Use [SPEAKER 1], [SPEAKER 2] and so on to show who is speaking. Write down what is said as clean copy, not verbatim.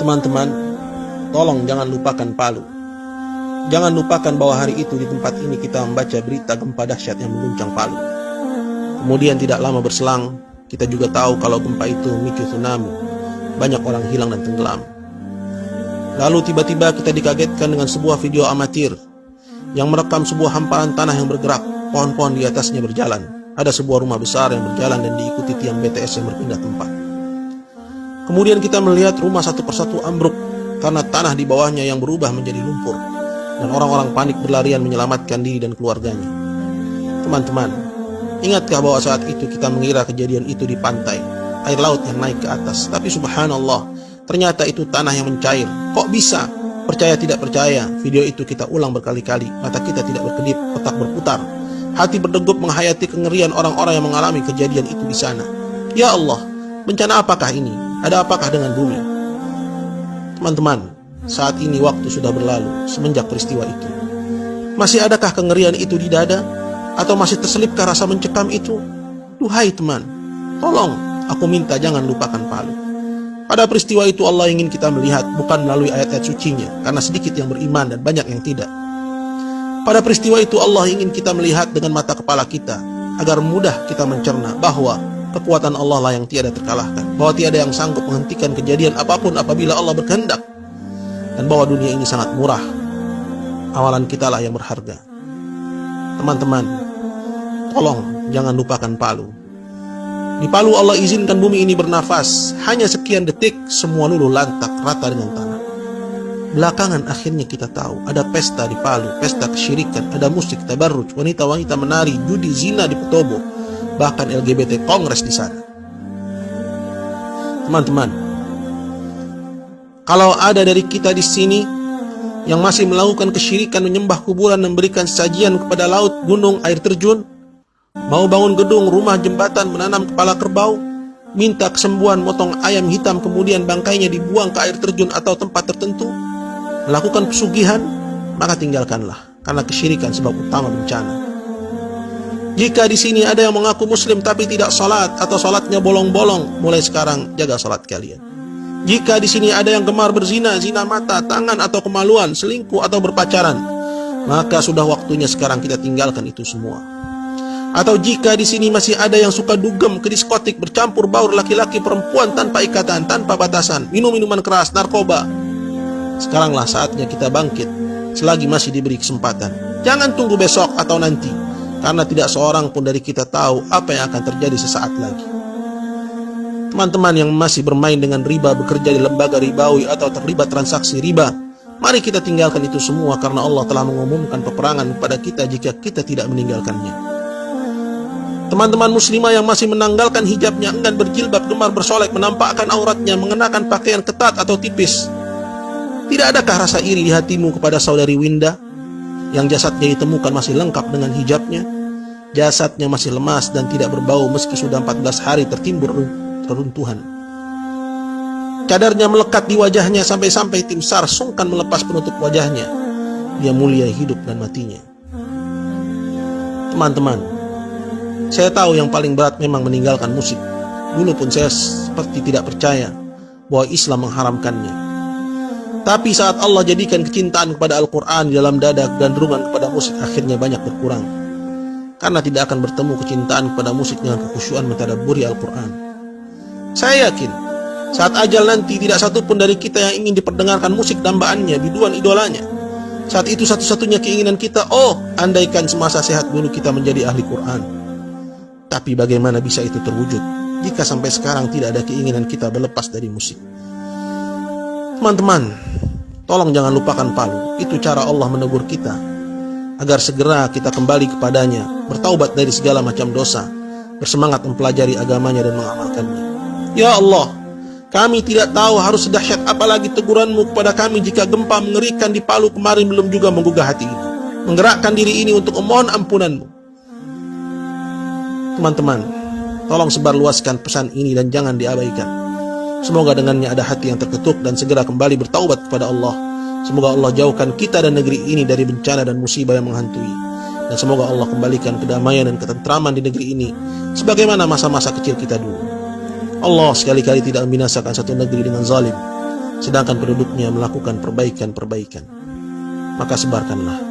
[SPEAKER 1] Teman-teman, tolong jangan lupakan Palu. Jangan lupakan bahwa hari itu di tempat ini kita membaca berita gempa dahsyat yang mengguncang Palu. Kemudian tidak lama berselang, kita juga tahu kalau gempa itu memicu tsunami. Banyak orang hilang dan tenggelam. Lalu tiba-tiba kita dikagetkan dengan sebuah video amatir yang merekam sebuah hamparan tanah yang bergerak, pohon-pohon di atasnya berjalan. Ada sebuah rumah besar yang berjalan dan diikuti tiang BTS yang berpindah tempat. Kemudian kita melihat rumah satu persatu ambruk karena tanah di bawahnya yang berubah menjadi lumpur, dan orang-orang panik berlarian menyelamatkan diri dan keluarganya. Teman-teman, ingatkah bahwa saat itu kita mengira kejadian itu di pantai, air laut yang naik ke atas, tapi subhanallah, ternyata itu tanah yang mencair. Kok bisa? Percaya tidak percaya, video itu kita ulang berkali-kali. Mata kita tidak berkedip, otak berputar, hati berdegup menghayati kengerian orang-orang yang mengalami kejadian itu di sana. Ya Allah, bencana apakah ini? Ada apakah dengan bumi? Teman-teman, saat ini waktu sudah berlalu semenjak peristiwa itu. Masih adakah kengerian itu di dada? Atau masih terselipkah rasa mencekam itu? Duhai teman, tolong, aku minta jangan lupakan Palu. Pada peristiwa itu Allah ingin kita melihat bukan melalui ayat-ayat sucinya, karena sedikit yang beriman dan banyak yang tidak. Pada peristiwa itu Allah ingin kita melihat dengan mata kepala kita, agar mudah kita mencerna bahwa kekuatan Allah lah yang tiada terkalahkan, bahwa tiada yang sanggup menghentikan kejadian apapun apabila Allah berkehendak, dan bahwa dunia ini sangat murah. Amalan kita lah yang berharga. Teman-teman, tolong jangan lupakan Palu. Di Palu Allah izinkan bumi ini bernafas. Hanya sekian detik semua luluh lantak rata dengan tanah. Belakangan akhirnya kita tahu ada pesta di Palu, pesta kesyirikan, ada musik, tabarruj, wanita-wanita menari, judi, zina di Petobo, bahkan LGBT kongres di sana. Teman-teman, kalau ada dari kita di sini yang masih melakukan kesyirikan, menyembah kuburan, memberikan sajian kepada laut, gunung, air terjun, mau bangun gedung, rumah, jembatan, menanam kepala kerbau, minta kesembuhan, motong ayam hitam kemudian bangkainya dibuang ke air terjun atau tempat tertentu, melakukan pesugihan, maka tinggalkanlah, karena kesyirikan sebab utama bencana. Jika di sini ada yang mengaku muslim tapi tidak salat atau salatnya bolong-bolong, mulai sekarang jaga salat kalian. Jika di sini ada yang gemar berzina, zina mata, tangan atau kemaluan, selingkuh atau berpacaran, maka sudah waktunya sekarang kita tinggalkan itu semua. Atau jika di sini masih ada yang suka dugem ke diskotik, bercampur baur laki-laki perempuan tanpa ikatan, tanpa batasan, minum minuman keras, narkoba, sekaranglah saatnya kita bangkit selagi masih diberi kesempatan. Jangan tunggu besok atau nanti, karena tidak seorang pun dari kita tahu apa yang akan terjadi sesaat lagi. Teman-teman yang masih bermain dengan riba, bekerja di lembaga ribawi atau terlibat transaksi riba, mari kita tinggalkan itu semua, karena Allah telah mengumumkan peperangan kepada kita jika kita tidak meninggalkannya. Teman-teman muslimah yang masih menanggalkan hijabnya, enggan berjilbab, gemar bersolek, menampakkan auratnya, mengenakan pakaian ketat atau tipis, tidak adakah rasa iri di hatimu kepada saudari Winda yang jasadnya ditemukan masih lengkap dengan hijabnya? Jasadnya masih lemas dan tidak berbau meski sudah 14 hari tertimbun reruntuhan. Cadarnya melekat di wajahnya sampai-sampai tim SAR sungkan melepas penutup wajahnya. Dia mulia hidup dan matinya. Teman-teman, saya tahu yang paling berat memang meninggalkan musik. Dulu pun saya seperti tidak percaya bahwa Islam mengharamkannya. Tapi saat Allah jadikan kecintaan kepada Al-Quran di dalam dada, gandrungan kepada musik akhirnya banyak berkurang. Karena tidak akan bertemu kecintaan kepada musik dengan kekhusyuan mentadabburi Al-Quran. Saya yakin saat ajal nanti tidak satu pun dari kita yang ingin diperdengarkan musik dambaannya, biduan idolanya. Saat itu satu-satunya keinginan kita, andaikan semasa sehat dulu kita menjadi ahli Quran. Tapi bagaimana bisa itu terwujud jika sampai sekarang tidak ada keinginan kita berlepas dari musik? Teman-teman, tolong jangan lupakan Palu. Itu cara Allah menegur kita agar segera kita kembali kepadanya, bertaubat dari segala macam dosa, bersemangat mempelajari agamanya dan mengamalkannya. Ya Allah, kami tidak tahu harus sedahsyat apalagi teguranmu kepada kami jika gempa mengerikan di Palu kemarin belum juga menggugah hati ini, menggerakkan diri ini untuk memohon ampunanmu. Teman-teman, tolong sebarluaskan pesan ini dan jangan diabaikan. Semoga dengannya ada hati yang terketuk dan segera kembali bertaubat kepada Allah. Semoga Allah jauhkan kita dan negeri ini dari bencana dan musibah yang menghantui. Dan semoga Allah kembalikan kedamaian dan ketentraman di negeri ini sebagaimana masa-masa kecil kita dulu. Allah sekali-kali tidak membinasakan satu negeri dengan zalim. sedangkan penduduknya melakukan perbaikan-perbaikan. Maka sebarkanlah